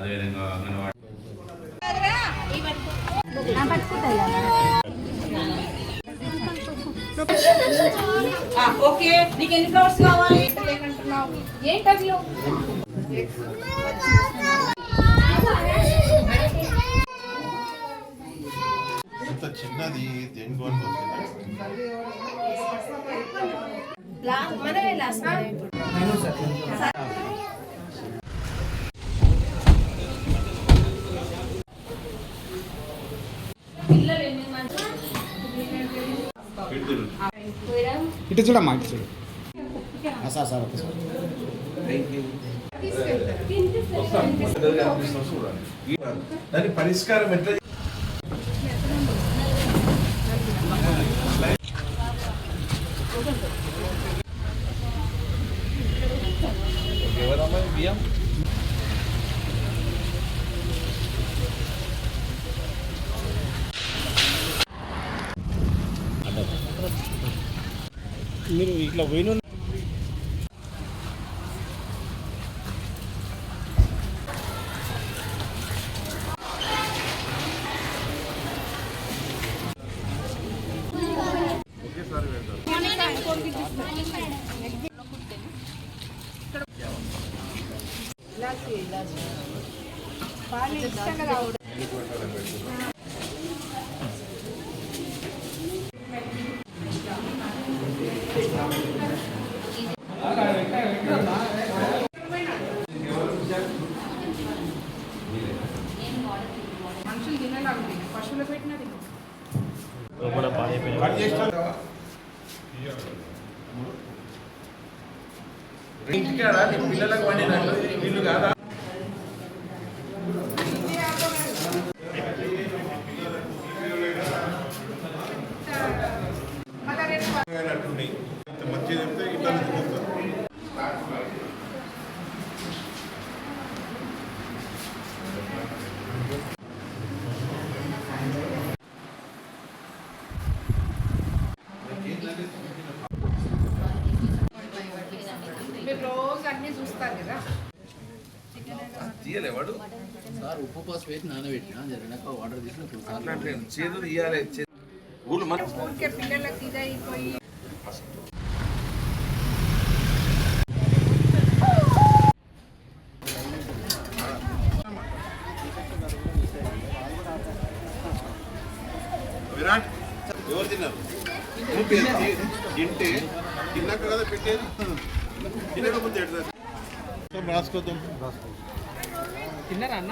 అదేవిధంగా అంగన్వాడీ ఓకే. నీకు ఎన్ని ఫ్లవర్స్ కావాలి? ఏంటవి? చిన్నది మనమే లాస్ట్ ఇటు చూడమ్మా, ఇటు చూడు. సార్ సార్ దాని పరిష్కారం ఎట్లా? ఎవరమ్మా బియ్యం? మీరు ఇట్లా పోయిన మనుషులు తినేలాగా పశువులు పెట్టినది ఇంటికాడా నీ పిల్లలకు వండినట్టు వీళ్ళు కాదా? మంచిగా చెప్తే ఇట్లా రోజు అన్ని చూస్తారు కదా. తీయలేవాడు సార్ ఉప్పు పసుపు వేసి నానబెట్టినా జరిగినాక వాటర్ తీసుకుని చేదు తీయాలి. ఊళ్ళు మన ఊరికే పిల్లలకి ఇదైపోయి విరాట్ ఎవరు తిన్నారు? తింటే తిన్నాక కదా పెట్టేది. తినకపోతే రాసుకోద్దాం. తిన్నారా అన్న?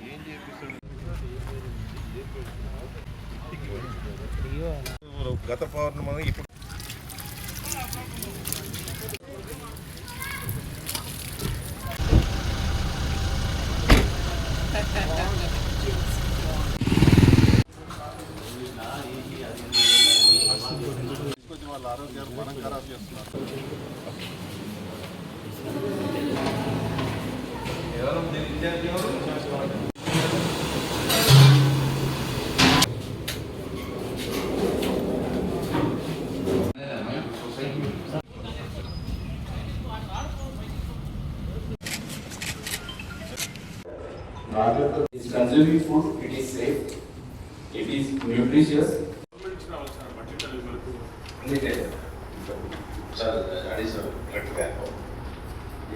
ఏం చేపిస్తాడు? గత పౌర్ణమి ఇప్పుడు వాళ్ళ ఆరోగ్యాలు మనం ఖరాబ్ చేస్తున్నారు. It's consuming food, it is safe, it is nutritious.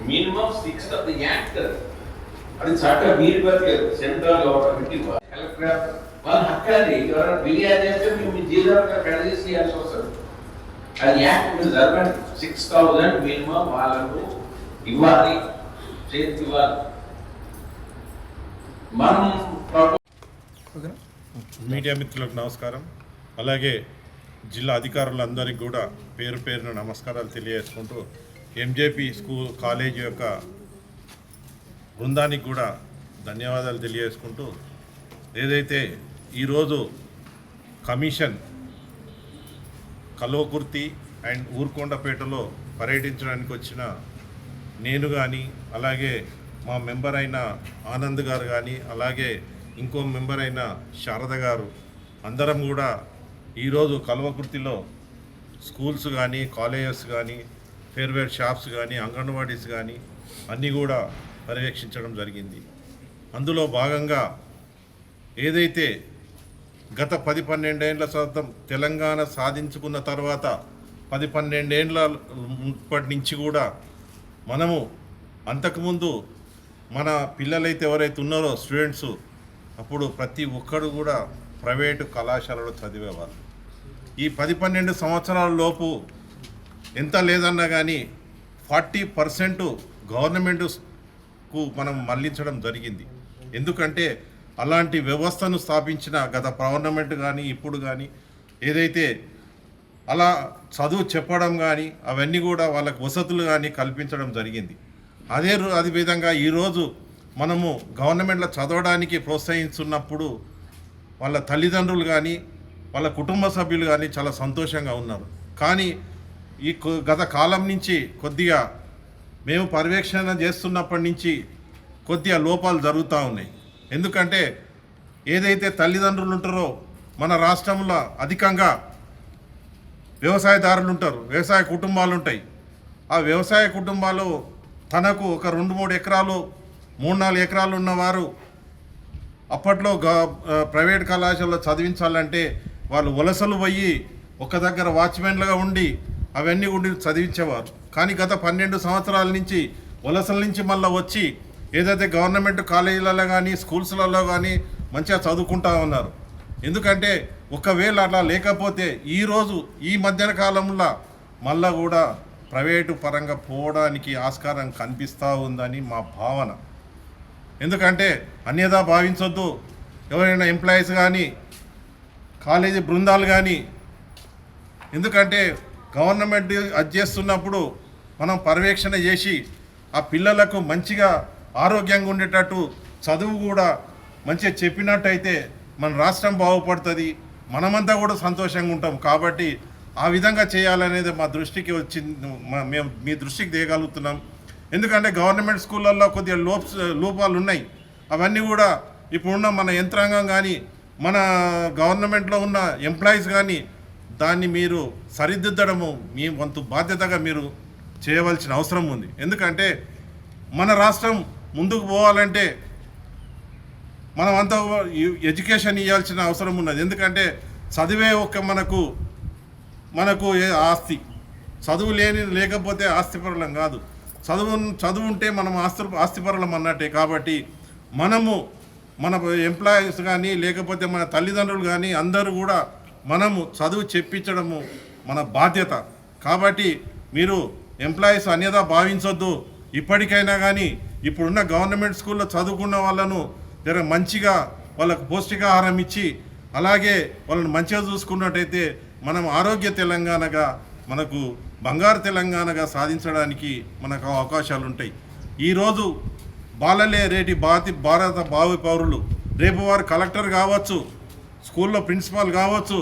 Minimum 6 of the act. అది చట్ట మీరు బతికారు సెంట్రల్ గవర్నమెంట్ కలెక్టర్ వాళ్ళు హక్కాలి. ఎవరైనా ఫిర్యాదు చేస్తే మేము జీరోగా కడదీసి చేయాల్సి వస్తుంది. అది యాక్ట్ మీద జరగండి. 6,000 మినిమం వాళ్ళకు ఇవ్వాలి, చేతికి ఇవ్వాలి. మనం మీడియా మిత్రులకు నమస్కారం. అలాగే జిల్లా అధికారులందరికీ కూడా పేరు పేరున నమస్కారాలు తెలియజేసుకుంటూ ఎంజేపీ స్కూల్ కాలేజీ యొక్క బృందానికి కూడా ధన్యవాదాలు తెలియజేసుకుంటూ ఏదైతే ఈరోజు కమిషన్ కల్వకుర్తి అండ్ ఊర్కొండపేటలో పర్యటించడానికి వచ్చిన నేను కానీ అలాగే మా మెంబర్ అయిన ఆనంద్ గారు కానీ అలాగే ఇంకో మెంబర్ అయిన శారద గారు అందరం కూడా ఈరోజు కల్వకుర్తిలో స్కూల్స్ కానీ కాలేజెస్ కానీ ఫేర్వేర్ షాప్స్ కానీ అంగన్వాడీస్ కానీ అన్నీ కూడా పర్యవేక్షించడం జరిగింది. అందులో భాగంగా ఏదైతే గత 10-12 ఏళ్ల శాతం తెలంగాణ సాధించుకున్న తర్వాత 10-12 ఏళ్ళ ఇప్పటి నుంచి కూడా మనము అంతకుముందు మన పిల్లలైతే ఎవరైతే ఉన్నారో స్టూడెంట్స్ అప్పుడు ప్రతి ఒక్కరు కూడా ప్రైవేటు కళాశాలలో చదివేవాళ్ళు. ఈ 10-12 సంవత్సరాల లోపు ఎంత లేదన్నా కానీ 40% గవర్నమెంట్కు మనం మళ్లించడం జరిగింది. ఎందుకంటే అలాంటి వ్యవస్థను స్థాపించిన గత గవర్నమెంట్ కానీ ఇప్పుడు కానీ ఏదైతే అలా చదువు చెప్పడం కానీ అవన్నీ కూడా వాళ్ళకు వసతులు కానీ కల్పించడం జరిగింది. అదే విధంగా ఈరోజు మనము గవర్నమెంట్లో చదవడానికి ప్రోత్సహిస్తున్నప్పుడు వాళ్ళ తల్లిదండ్రులు కానీ వాళ్ళ కుటుంబ సభ్యులు కానీ చాలా సంతోషంగా ఉన్నారు. కానీ ఈ గత కాలం నుంచి కొద్దిగా మేము పర్యవేక్షణ చేస్తున్నప్పటి నుంచి కొద్దిగా లోపాలు జరుగుతూ ఉన్నాయి. ఎందుకంటే ఏదైతే తల్లిదండ్రులు ఉంటారో మన రాష్ట్రంలో అధికంగా వ్యవసాయదారులు ఉంటారు, వ్యవసాయ కుటుంబాలు ఉంటాయి. ఆ వ్యవసాయ కుటుంబాలు తనకు ఒక 2-3 ఎకరాలు 3-4 ఎకరాలు ఉన్నవారు అప్పట్లో ప్రైవేట్ కళాశాలలో చదివించాలంటే వాళ్ళు వలసలు పోయి ఒక దగ్గర వాచ్మెన్లుగా ఉండి అవన్నీ ఉండి చదివించేవారు. కానీ గత 12 సంవత్సరాల నుంచి వలసల నుంచి మళ్ళీ వచ్చి ఏదైతే గవర్నమెంట్ కాలేజీలలో కానీ స్కూల్స్లలో కానీ మంచిగా చదువుకుంటా ఉన్నారు. ఎందుకంటే ఒకవేళ అట్లా లేకపోతే ఈరోజు ఈ మధ్యన కాలంలో మళ్ళా కూడా ప్రైవేటు పరంగా పోవడానికి ఆస్కారం కనిపిస్తూ ఉందని మా భావన. ఎందుకంటే అన్యదా భావించొద్దు. ఎవరైనా ఎంప్లాయీస్ కానీ కాలేజీ బృందాలు కానీ, ఎందుకంటే గవర్నమెంట్ అది చేస్తున్నప్పుడు మనం పర్యవేక్షణ చేసి ఆ పిల్లలకు మంచిగా ఆరోగ్యంగా ఉండేటట్టు చదువు కూడా మంచిగా చెప్పినట్టయితే మన రాష్ట్రం బాగుపడుతుంది, మనమంతా కూడా సంతోషంగా ఉంటాం. కాబట్టి ఆ విధంగా చేయాలనేది మా దృష్టికి వచ్చింది, మేము మీ దృష్టికి తేగలుగుతున్నాం. ఎందుకంటే గవర్నమెంట్ స్కూళ్ళల్లో కొద్దిగా లోపాలు ఉన్నాయి. అవన్నీ కూడా ఇప్పుడున్న మన యంత్రాంగం కానీ మన గవర్నమెంట్లో ఉన్న ఎంప్లాయీస్ కానీ దాన్ని మీరు సరిదిద్దడము మీ వంతు బాధ్యతగా మీరు చేయవలసిన అవసరం ఉంది. ఎందుకంటే మన రాష్ట్రం ముందుకు పోవాలంటే మనం అంతా ఎడ్యుకేషన్ ఇవ్వాల్సిన అవసరం ఉన్నది. ఎందుకంటే చదివే ఒక మనకు ఆస్తి. చదువు లేకపోతే ఆస్తిపరులం కాదు. చదువు ఉంటే మనం ఆస్తిపరులం అన్నట్టే. కాబట్టి మనము మన ఎంప్లాయీస్ కానీ లేకపోతే మన తల్లిదండ్రులు కానీ అందరూ కూడా మనము చదువు చెప్పించడము మన బాధ్యత. కాబట్టి మీరు ఎంప్లాయీస్ అన్యదా భావించొద్దు. ఇప్పటికైనా కానీ ఇప్పుడున్న గవర్నమెంట్ స్కూల్లో చదువుకున్న వాళ్ళను జర మంచిగా వాళ్ళకు పౌష్టికాహారం ఇచ్చి అలాగే వాళ్ళని మంచిగా చూసుకున్నట్టయితే మనం ఆరోగ్య తెలంగాణగా మనకు బంగారు తెలంగాణగా సాధించడానికి మనకు అవకాశాలు ఉంటాయి. ఈరోజు బాలలే రేటి భారత భావి పౌరులు, రేపు వారు కలెక్టర్ కావచ్చు, స్కూల్లో ప్రిన్సిపాల్ కావచ్చు,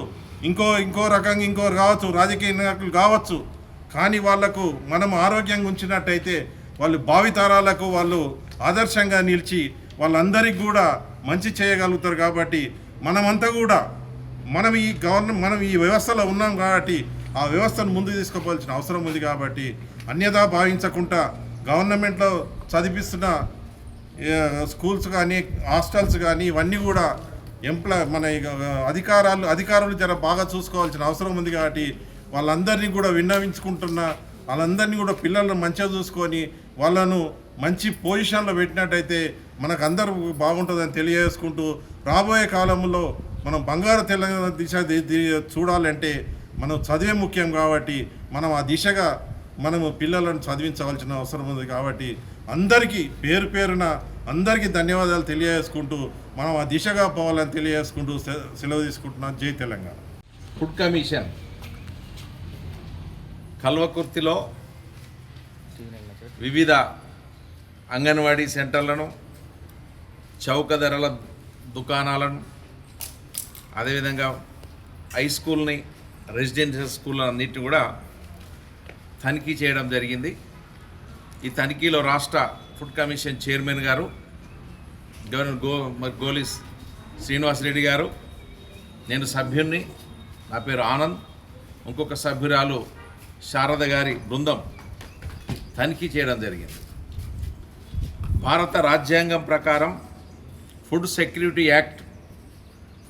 ఇంకో రకంగా ఇంకోరు కావచ్చు, రాజకీయ నాయకులు కావచ్చు. కానీ వాళ్లకు మనం ఆరోగ్యంగా ఉంచినట్టయితే వాళ్ళు భావితరాలకు వాళ్ళు ఆదర్శంగా నిలిచి వాళ్ళందరికీ కూడా మంచి చేయగలుగుతారు. కాబట్టి మనమంతా కూడా మనం ఈ వ్యవస్థలో ఉన్నాం కాబట్టి ఆ వ్యవస్థను ముందుకు తీసుకుపోవాల్సిన అవసరం ఉంది. కాబట్టి అన్యదా భావించకుండా గవర్నమెంట్లో చదివిస్తున్న స్కూల్స్ కానీ హాస్టల్స్ కానీ ఇవన్నీ కూడా మన అధికారులు జర బాగా చూసుకోవాల్సిన అవసరం ఉంది. కాబట్టి వాళ్ళందరినీ కూడా విన్నవించుకుంటున్నా, వాళ్ళందరినీ కూడా పిల్లలను మంచిగా చూసుకొని వాళ్ళను మంచి పొజిషన్లో పెట్టినట్టయితే మనకు అందరూ బాగుంటుందని తెలియజేసుకుంటూ, రాబోయే కాలంలో మనం బంగారు తెలంగాణ దిశ చూడాలంటే మనం చదివే ముఖ్యం. కాబట్టి మనం ఆ దిశగా మనము పిల్లలను చదివించవలసిన అవసరం ఉంది. కాబట్టి అందరికీ పేరున అందరికీ ధన్యవాదాలు తెలియజేసుకుంటూ మనం ఆ దిశగా పోవాలని తెలియజేసుకుంటూ సెలవు తీసుకుంటున్నాం. జై తెలంగాణ. ఫుడ్ కమిషన్ కల్వకుర్తిలో వివిధ అంగన్వాడీ సెంటర్లను, చౌక ధరల దుకాణాలను, అదేవిధంగా హై స్కూల్ని, రెసిడెన్షియల్ స్కూల్ అన్నిటిని కూడా తనిఖీ చేయడం జరిగింది. ఈ తనిఖీలో రాష్ట్ర ఫుడ్ కమిషన్ చైర్మన్ గారు గవర్నర్ గోలి శ్రీనివాసరెడ్డి గారు, నేను సభ్యుణ్ణి, నా పేరు ఆనంద్, ఇంకొక సభ్యురాలు శారద గారి బృందం తనిఖీ చేయడం జరిగింది. భారత రాజ్యాంగం ప్రకారం ఫుడ్ సెక్యూరిటీ యాక్ట్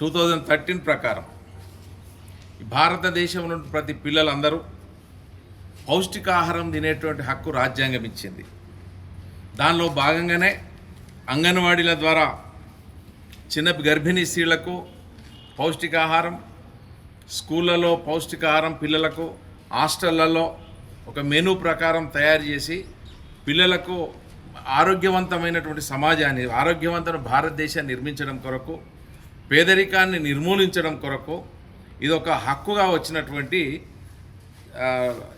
2013 ప్రకారం భారతదేశంలో ప్రతి పిల్లలందరూ పౌష్టికాహారం తినేటువంటి హక్కు రాజ్యాంగం ఇచ్చింది. దానిలో భాగంగానే అంగన్వాడీల ద్వారా చిన్న గర్భిణీ స్త్రీలకు పౌష్టికాహారం, స్కూళ్ళలో పౌష్టికాహారం పిల్లలకు, హాస్టళ్లలో ఒక మెనూ ప్రకారం తయారు చేసి పిల్లలకు ఆరోగ్యవంతమైనటువంటి సమాజాన్ని, ఆరోగ్యవంతమైన భారతదేశాన్ని నిర్మించడం కొరకు, పేదరికాన్ని నిర్మూలించడం కొరకు ఇది ఒక హక్కుగా వచ్చినటువంటి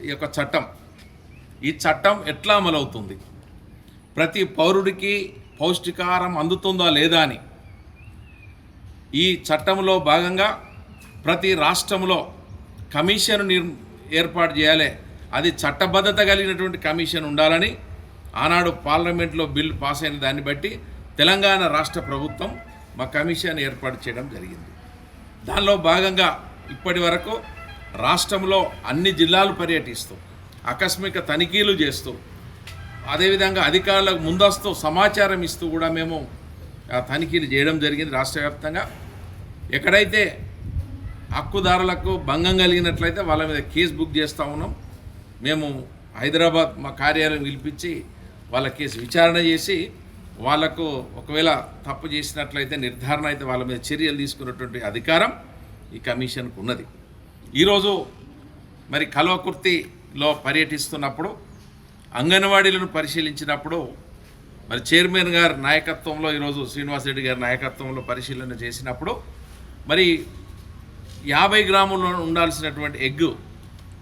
ఈ యొక్క చట్టం. ఈ చట్టం ఎట్లా అమలవుతుంది, ప్రతి పౌరుడికి పౌష్టికాహారం అందుతుందా లేదా అని ఈ చట్టంలో భాగంగా ప్రతి రాష్ట్రంలో కమిషన్ ఏర్పాటు చేయాలి. అది చట్టబద్ధత కలిగినటువంటి కమిషన్ ఉండాలని ఆనాడు పార్లమెంట్లో బిల్ పాస్ అయిన దాన్ని బట్టి తెలంగాణ రాష్ట్ర ప్రభుత్వం మా కమిషన్ ఏర్పాటు చేయడం జరిగింది. దానిలో భాగంగా ఇప్పటి వరకు రాష్ట్రంలో అన్ని జిల్లాలు పర్యటిస్తూ ఆకస్మిక తనిఖీలు చేస్తూ అదేవిధంగా అధికారులకు ముందస్తు సమాచారం ఇస్తూ కూడా మేము తనిఖీలు చేయడం జరిగింది. రాష్ట్ర వ్యాప్తంగా ఎక్కడైతే హక్కుదారులకు భంగం కలిగినట్లయితే వాళ్ళ మీద కేసు బుక్ చేస్తూ ఉన్నాం. మేము హైదరాబాద్ మా కార్యాలయం పిలిపించి వాళ్ళ కేసు విచారణ చేసి వాళ్లకు ఒకవేళ తప్పు చేసినట్లయితే నిర్ధారణ అయితే వాళ్ళ మీద చర్యలు తీసుకున్నటువంటి అధికారం ఈ కమిషన్కు ఉన్నది. ఈరోజు మరి కల్వకుర్తిలో పర్యటిస్తున్నప్పుడు అంగన్వాడీలను పరిశీలించినప్పుడు మరి చైర్మన్ గారి నాయకత్వంలో ఈరోజు శ్రీనివాస్ రెడ్డి గారి నాయకత్వంలో పరిశీలన చేసినప్పుడు మరి 50 గ్రాములు ఉండాల్సినటువంటి ఎగ్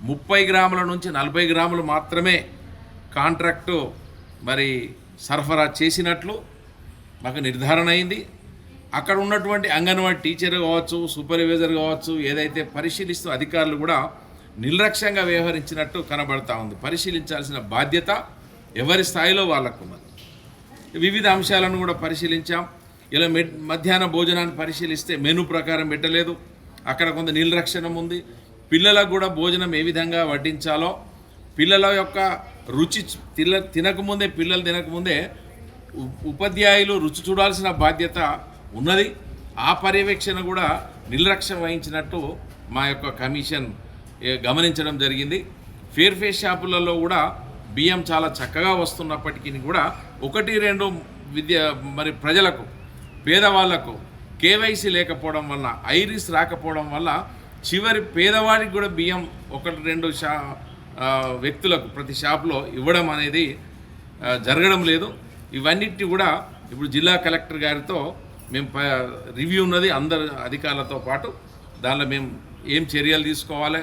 30 గ్రాముల నుంచి 40 గ్రాములు మాత్రమే కాంట్రాక్టు మరి సరఫరా చేసినట్లు మాకు నిర్ధారణ అయింది. అక్కడ ఉన్నటువంటి అంగన్వాడీ టీచర్ కావచ్చు, సూపర్వైజర్ కావచ్చు, ఏదైతే పరిశీలిస్తూ అధికారులు కూడా నిర్లక్ష్యంగా వ్యవహరించినట్టు కనబడతా ఉంది. పరిశీలించాల్సిన బాధ్యత ఎవరి స్థాయిలో వాళ్ళకు ఉన్నది. వివిధ అంశాలను కూడా పరిశీలించాం. ఇలా మధ్యాహ్న భోజనాన్ని పరిశీలిస్తే మెనూ ప్రకారం పెట్టలేదు. అక్కడ కొంత నిర్లక్ష్యం ఉంది. పిల్లలకు కూడా భోజనం ఏ విధంగా వడ్డించాలో, పిల్లల యొక్క రుచి తినకముందే, పిల్లలు తినకముందే ఉపాధ్యాయులు రుచి చూడాల్సిన బాధ్యత ఉన్నది. ఆ పర్యవేక్షణ కూడా నిర్లక్ష్యం వహించినట్టు మా యొక్క కమిషన్ గమనించడం జరిగింది. ఫేర్ ఫేస్ షాపులలో కూడా బియ్యం చాలా చక్కగా వస్తున్నప్పటికీ కూడా 1-2 మరి ప్రజలకు, పేదవాళ్లకు కేవైసీ లేకపోవడం వల్ల, ఐరిస్ రాకపోవడం వల్ల చివరి పేదవాడికి కూడా బియ్యం 1-2 వ్యక్తులకు ప్రతి షాపులో ఇవ్వడం అనేది జరగడం లేదు. ఇవన్నిటిని కూడా ఇప్పుడు జిల్లా కలెక్టర్ గారితో మేము రివ్యూ ఉన్నది, అందరు అధికారులతో పాటు. దానిలో మేము ఏం చర్యలు తీసుకోవాలి,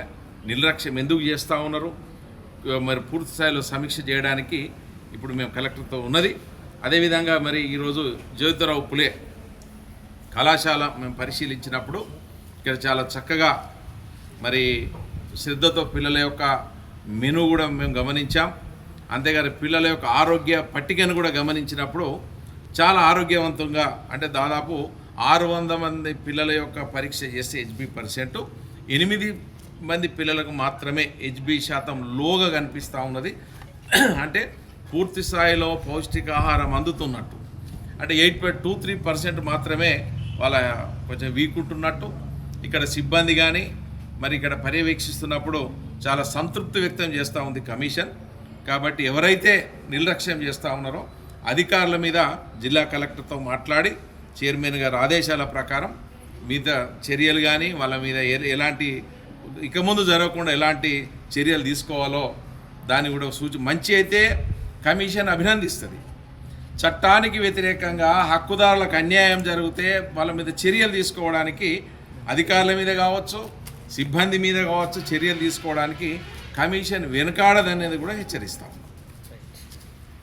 నిర్లక్ష్యం ఎందుకు చేస్తూ ఉన్నారు, మరి పూర్తి స్థాయిలో సమీక్ష చేయడానికి ఇప్పుడు మేము కలెక్టర్తో ఉన్నది. అదేవిధంగా మరి ఈరోజు జ్యోతిరావు పులే కళాశాల మేము పరిశీలించినప్పుడు ఇక్కడ చాలా చక్కగా మరి శ్రద్ధతో పిల్లల యొక్క మెనూ కూడా మేము గమనించాం. అంతేగాని పిల్లల యొక్క ఆరోగ్య పట్టికను కూడా గమనించినప్పుడు చాలా ఆరోగ్యవంతంగా, అంటే దాదాపు 600 మంది పిల్లల యొక్క పరీక్ష చేస్తే HB%, 8 మంది పిల్లలకు మాత్రమే HB శాతం లోగా కనిపిస్తూ ఉన్నది. అంటే పూర్తి స్థాయిలో పౌష్టికాహారం అందుతున్నట్టు, అంటే 8.23% మాత్రమే వాళ్ళ కొంచెం వీక్ ఉంటున్నట్టు ఇక్కడ సిబ్బంది కానీ మరి ఇక్కడ పర్యవేక్షిస్తున్నప్పుడు చాలా సంతృప్తి వ్యక్తం చేస్తూ ఉంది కమిషన్. కాబట్టి ఎవరైతే నిర్లక్ష్యం చేస్తూ ఉన్నారో అధికారుల మీద జిల్లా కలెక్టర్తో మాట్లాడి చైర్మన్ గారి ఆదేశాల ప్రకారం మీద చర్యలు కానీ వాళ్ళ మీద ఎలాంటి ఇక ముందు జరగకుండా ఎలాంటి చర్యలు తీసుకోవాలో దాన్ని కూడా మంచి అయితే కమిషన్ అభినందిస్తుంది. చట్టానికి వ్యతిరేకంగా హక్కుదారులకు అన్యాయం జరిగితే వాళ్ళ మీద చర్యలు తీసుకోవడానికి అధికారుల మీద కావచ్చు, సిబ్బంది మీద కావచ్చు చర్యలు తీసుకోవడానికి కమిషన్ వెనుకాడదనేది కూడా హెచ్చరిస్తాం.